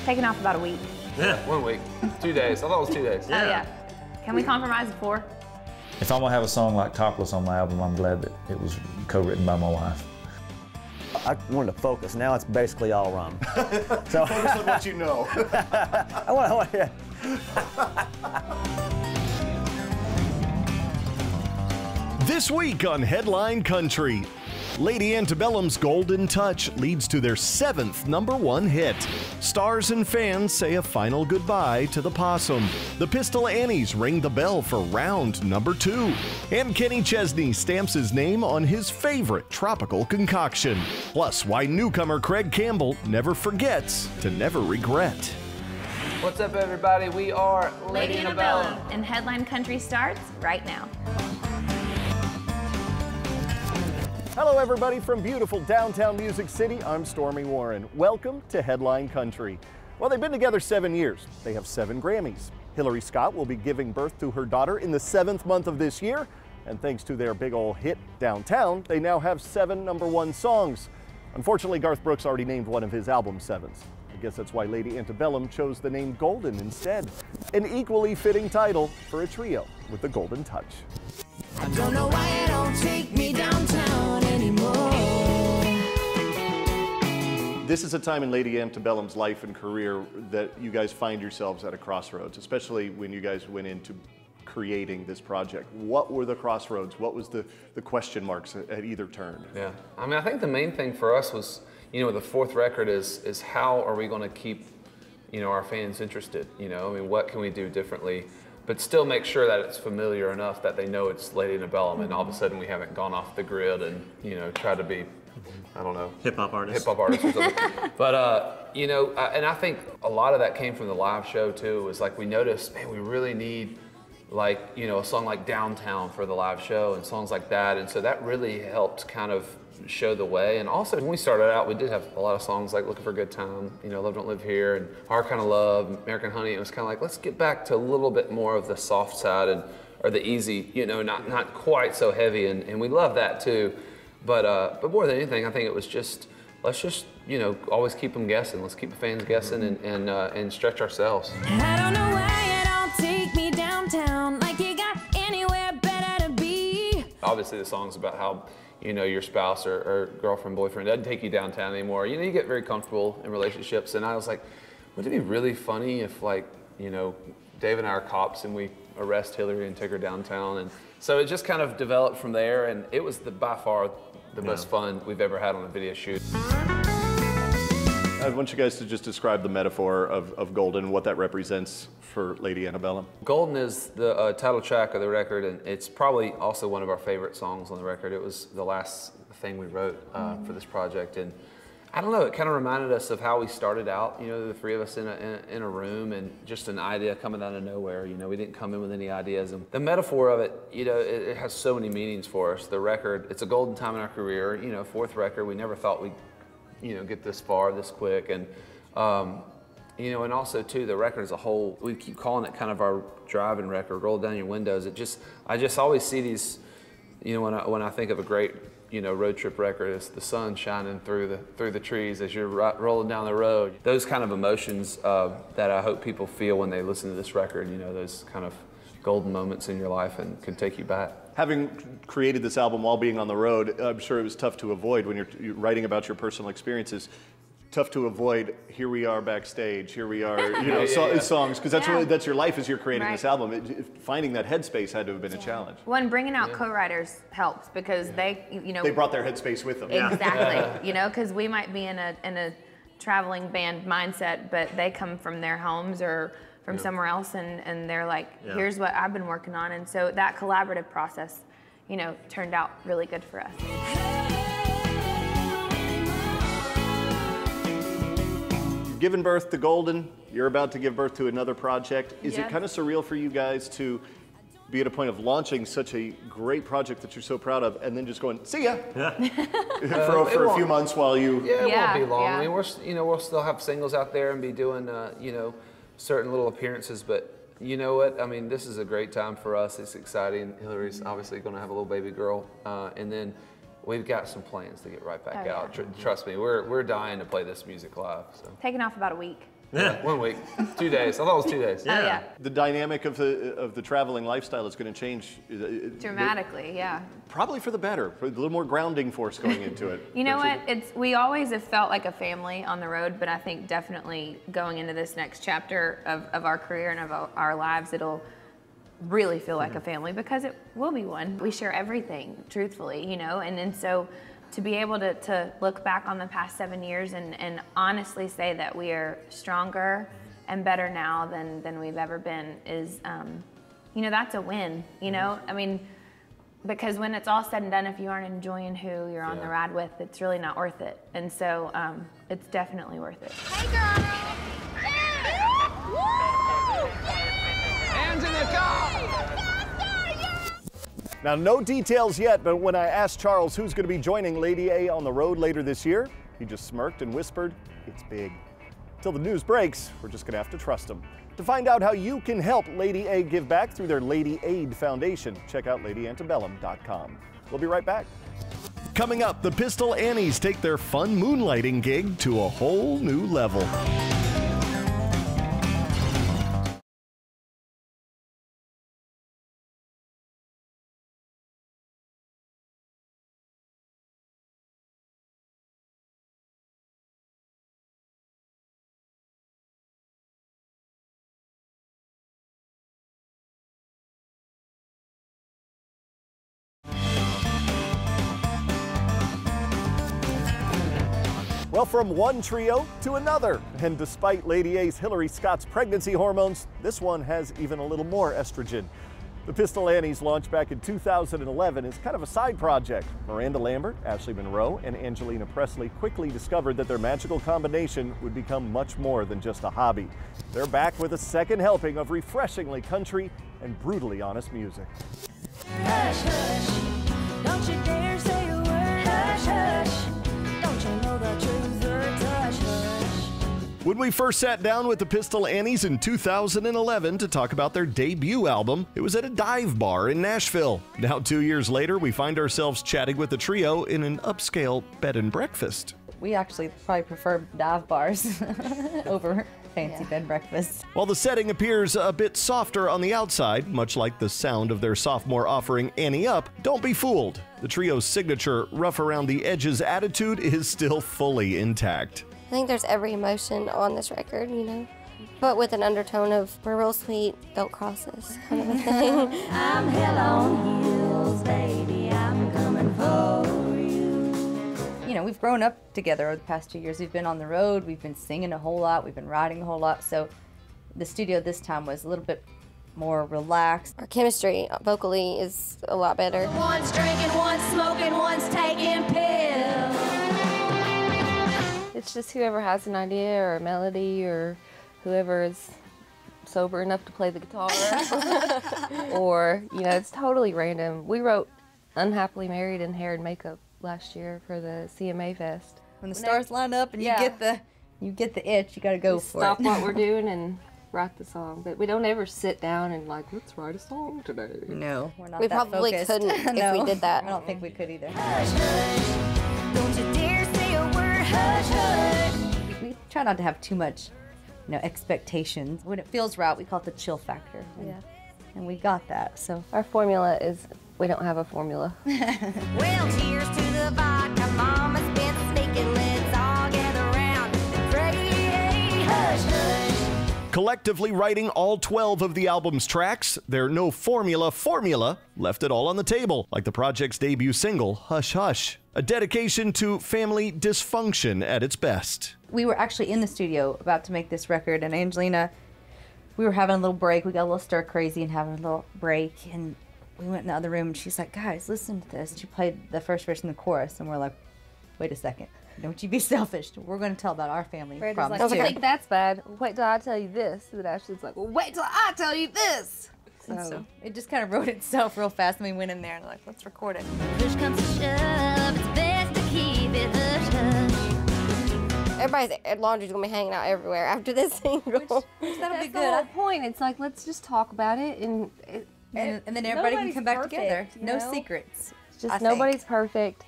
Taking off about a week. Yeah, 1 week. 2 days. I thought it was 2 days. Yeah. Oh, yeah. Can we compromise at 4? If I'm gonna have a song like Topless on my album, I'm glad that it was co-written by my wife. I wanted to focus. Now it's basically all rum. So focus on what you know. yeah. This week on Headline Country, Lady Antebellum's Golden Touch leads to their 7th #1 hit. Stars and fans say a final goodbye to the possum. The Pistol Annies ring the bell for round #2. And Kenny Chesney stamps his name on his favorite tropical concoction. Plus, why newcomer Craig Campbell never forgets to never regret. What's up, everybody? We are Lady Antebellum, and Headline Country starts right now. Hello, everybody, from beautiful downtown Music City. I'm Stormy Warren. Welcome to Headline Country. Well, they've been together 7 years. They have 7 Grammys. Hillary Scott will be giving birth to her daughter in the 7th month of this year. And thanks to their big ol' hit, Downtown, they now have 7 #1 songs. Unfortunately, Garth Brooks already named one of his album 7s. I guess that's why Lady Antebellum chose the name Golden instead. An equally fitting title for a trio with the Golden Touch. I don't know why you don't take me downtown anymore. This is a time in Lady Antebellum's life and career that you guys find yourselves at a crossroads, especially when you guys went into creating this project. What were the crossroads? What was the question marks at either turn? Yeah, I mean, I think the main thing for us was, you know, the 4th record is how are we going to keep, you know, our fans interested? You know, I mean, what can we do differently, but still make sure that it's familiar enough that they know it's Lady Antebellum, and all of a sudden we haven't gone off the grid and, you know, try to be, I don't know, hip-hop artists or something. But, you know, and I think a lot of that came from the live show too. It was like we noticed, man, we really need, like, you know, a song like Downtown for the live show and songs like that. And so that really helped kind of show the way. And also when we started out, we did have a lot of songs like Looking for a Good Time, you know, Love Don't Live Here, and Our Kind of Love, American Honey. It was kind of like, let's get back to a little bit more of the soft side or the easy, you know, not quite so heavy. And we love that too. But more than anything, I think it was just, let's just, you know, always keep them guessing. Let's keep the fans guessing and stretch ourselves. I don't know why you don't take me downtown like you got anywhere better to be. Obviously the song's about how, you know, your spouse or girlfriend, boyfriend doesn't take you downtown anymore. You know, you get very comfortable in relationships. And I was like, wouldn't it be really funny if, like, you know, Dave and I are cops and we arrest Hillary and take her downtown? And so it just kind of developed from there. And it was by far the most fun we've ever had on a video shoot. I want you guys to just describe the metaphor of Golden, what that represents for Lady Antebellum. Golden is the title track of the record, and it's probably also one of our favorite songs on the record. It was the last thing we wrote for this project, and I don't know, it kind of reminded us of how we started out, you know, the 3 of us in a room, and just an idea coming out of nowhere. You know, we didn't come in with any ideas. And the metaphor of it, you know, it has so many meanings for us. The record, it's a golden time in our career, you know, 4th record. We never thought we'd, you know, get this far this quick. And you know, and also too, the record as a whole, we keep calling it kind of our driving record, Roll Down Your Windows. I just always see these, you know, when I think of a great, you know, road trip record, it's the sun shining through the trees as you're rolling down the road. Those kind of emotions that I hope people feel when they listen to this record, you know, those kind of golden moments in your life and can take you back. Having created this album while being on the road, I'm sure it was tough to avoid when you're writing about your personal experiences. Tough to avoid, here we are backstage, here we are, you know, songs, because that's your life as you're creating this album. Finding that headspace had to have been a challenge. When bringing out co-writers helps because they, you know, they brought their headspace with them. Exactly, you know, because we might be in a traveling band mindset, but they come from their homes or from somewhere else, and they're like, here's what I've been working on, and so that collaborative process, you know, turned out really good for us. Given birth to Golden, you're about to give birth to another project. Is it kind of surreal for you guys to be at a point of launching such a great project that you're so proud of, and then just going, see ya, for a few months while you... Yeah, it won't be long. I mean, we'll still have singles out there and be doing, you know, certain little appearances, but you know what? I mean, this is a great time for us. It's exciting. Hillary's obviously going to have a little baby girl, and then we've got some plans to get right back out. Trust me, we're dying to play this music live. So. Taking off about a week. 1 week, 2 days. I thought it was 2 days. Oh, yeah. The dynamic of the traveling lifestyle is going to change Dramatically, yeah. Probably for the better. For a little more grounding force going into it. You know what? We always have felt like a family on the road, but I think definitely going into this next chapter of our career and of our lives, it'll really feel like a family because it will be one. We share everything, truthfully, you know, and so to be able to look back on the past 7 years and honestly say that we are stronger and better now than we've ever been is, you know, that's a win, you know? I mean, because when it's all said and done, if you aren't enjoying who you're on the ride with, it's really not worth it. And so it's definitely worth it. Hey, girl. Hands in the car! Now, no details yet, but when I asked Charles who's going to be joining Lady A on the road later this year, he just smirked and whispered, "It's big." Till the news breaks, we're just going to have to trust him. To find out how you can help Lady A give back through their Lady Aid Foundation, check out ladyantebellum.com. We'll be right back. Coming up, the Pistol Annies take their fun moonlighting gig to a whole new level. Well, from one trio to another. And despite Lady A's Hillary Scott's pregnancy hormones, this one has even a little more estrogen. The Pistol Annies, launched back in 2011, is kind of a side project. Miranda Lambert, Ashley Monroe, and Angelina Presley quickly discovered that their magical combination would become much more than just a hobby. They're back with a second helping of refreshingly country and brutally honest music. Hush, hush, don't you dare say a word. Hush, hush, don't you know the truth hurts. Hush, hush. When we first sat down with the Pistol Annies in 2011 to talk about their debut album, it was at a dive bar in Nashville. Now 2 years later, we find ourselves chatting with the trio in an upscale bed and breakfast. We actually probably prefer dive bars over fancy bed breakfasts. While the setting appears a bit softer on the outside, much like the sound of their sophomore offering Annie Up, don't be fooled. The trio's signature rough around the edges attitude is still fully intact. I think there's every emotion on this record, you know, but with an undertone of we're real sweet, don't cross us kind of a thing. I'm hell on heels, baby, I'm coming for you. You know, we've grown up together over the past 2 years. We've been on the road, we've been singing a whole lot, we've been writing a whole lot, so the studio this time was a little bit more relaxed. Our chemistry vocally is a lot better. One's drinking, one's smoking, one's taking pills. It's just whoever has an idea or a melody or whoever is sober enough to play the guitar. Or, you know, it's totally random. We wrote Unhappily Married in Hair and Makeup last year for the CMA Fest. When the stars line up and you get the itch, you gotta go for Stop it. what we're doing and write the song. But we don't ever sit down and like, let's write a song today. No, we're not We that probably focused. couldn't if No, we did that. I don't think we could either. Hush, hush, don't you dare say a word. Hush, hush. We try not to have too much, you know, expectations. When it feels right, we call it the chill factor. And we got that, so. Our formula is, we don't have a formula. Well, cheers to the vodka. Mama's been sneaking. Let's all gather around and pray. Hush, hush. Collectively writing all 12 of the album's tracks, their no formula left it all on the table, like the project's debut single, Hush Hush, a dedication to family dysfunction at its best. We were actually in the studio about to make this record, and Angelina, we were having a little break. We got a little stir crazy and having a little break, and we went in the other room, and she's like, guys, listen to this. She played the first verse and the chorus, and we're like, wait a second. Don't you be selfish. We're going to tell about our family problems, I was too. like, that's bad. Wait till I tell you this. And Ashley's like, well, wait till I tell you this. So it just kind of wrote itself real fast, and we went in there and like, let's record it. Push comes to shove. It's best to keep it hush, hush. Everybody's laundry's gonna be hanging out everywhere after this single. That'll be That's the whole point. It's like, let's just talk about it. And then everybody can come back perfect, together. you No know? secrets. It's just I think. nobody's perfect.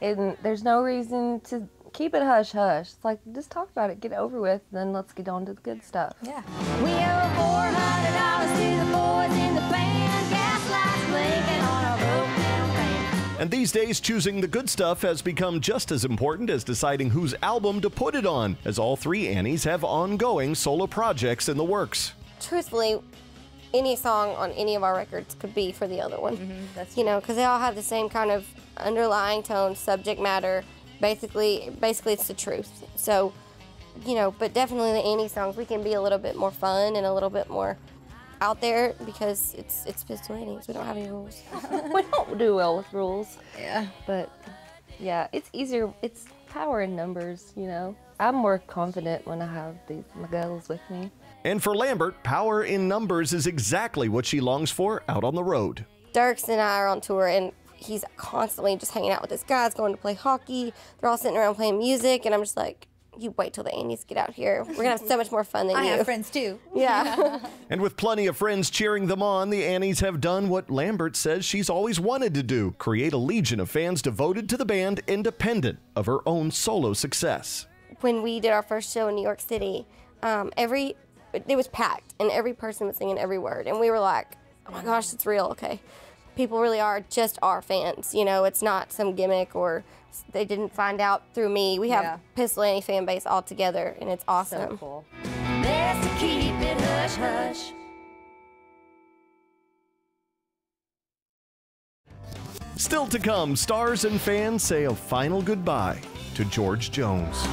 And there's no reason to keep it hush hush. It's like, just talk about it, get it over with, then let's get on to the good stuff. Yeah. We owe $400 to the boys in the band. Gas lights blinking on our broke down van. And these days, choosing the good stuff has become just as important as deciding whose album to put it on, as all three Annies have ongoing solo projects in the works. Truthfully, any song on any of our records could be for the other one. That's you know, because they all have the same kind of underlying tone, subject matter. Basically it's the truth. So, you know, but definitely the Annie songs, we can be a little bit more fun and a little bit more out there because it's Pistol Annies. We don't have any rules. We don't do well with rules. Yeah. But yeah, it's easier. It's power in numbers, you know. I'm more confident when I have my girls with me. And for Lambert, power in numbers is exactly what she longs for out on the road. Dirks and I are on tour, and he's constantly just hanging out with his guys, going to play hockey. They're all sitting around playing music, and I'm just like, you wait till the Annies get out here. We're going to have so much more fun than I you. have friends too. Yeah. And with plenty of friends cheering them on, the Annies have done what Lambert says she's always wanted to do, create a legion of fans devoted to the band independent of her own solo success. When we did our first show in New York City, it was packed, and every person was singing every word, and we were like, oh my gosh, it's real, okay. People really are just our fans, you know, it's not some gimmick or they didn't find out through me. We have Pistol Annie fan base all together, and it's awesome. So cool. Best to keep it hush hush. Still to come, stars and fans say a final goodbye to George Jones.